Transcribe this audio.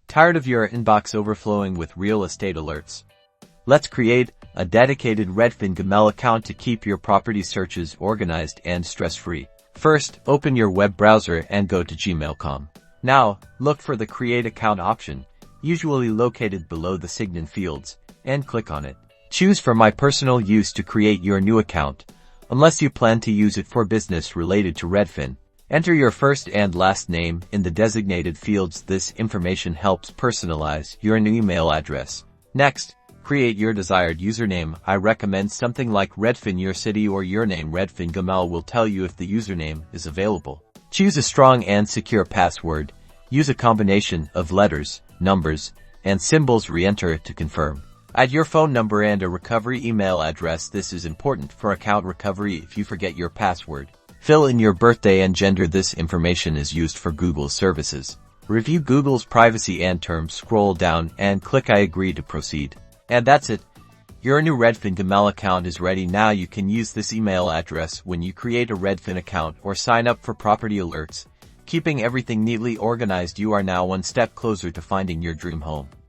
Tired of your inbox overflowing with real estate alerts? Let's create a dedicated Redfin Gmail account to keep your property searches organized and stress-free. First, open your web browser and go to gmail.com. Now, look for the Create Account option, usually located below the sign-in fields, and click on it. Choose for My Personal Use to create your new account, unless you plan to use it for business related to Redfin. Enter your first and last name in the designated fields. This information helps personalize your new email address. Next, create your desired username. I recommend something like Redfin Your City or Your Name. Redfin Gmail will tell you if the username is available. Choose a strong and secure password. Use a combination of letters, numbers, and symbols. Re-enter to confirm. Add your phone number and a recovery email address. This is important for account recovery if you forget your password. Fill in your birthday and gender. This information is used for Google services. Review Google's privacy and terms. Scroll down and click I agree to proceed. And that's it. Your new Redfin Gmail account is ready. Now you can use this email address when you create a Redfin account or sign up for property alerts. Keeping everything neatly organized, you are now one step closer to finding your dream home.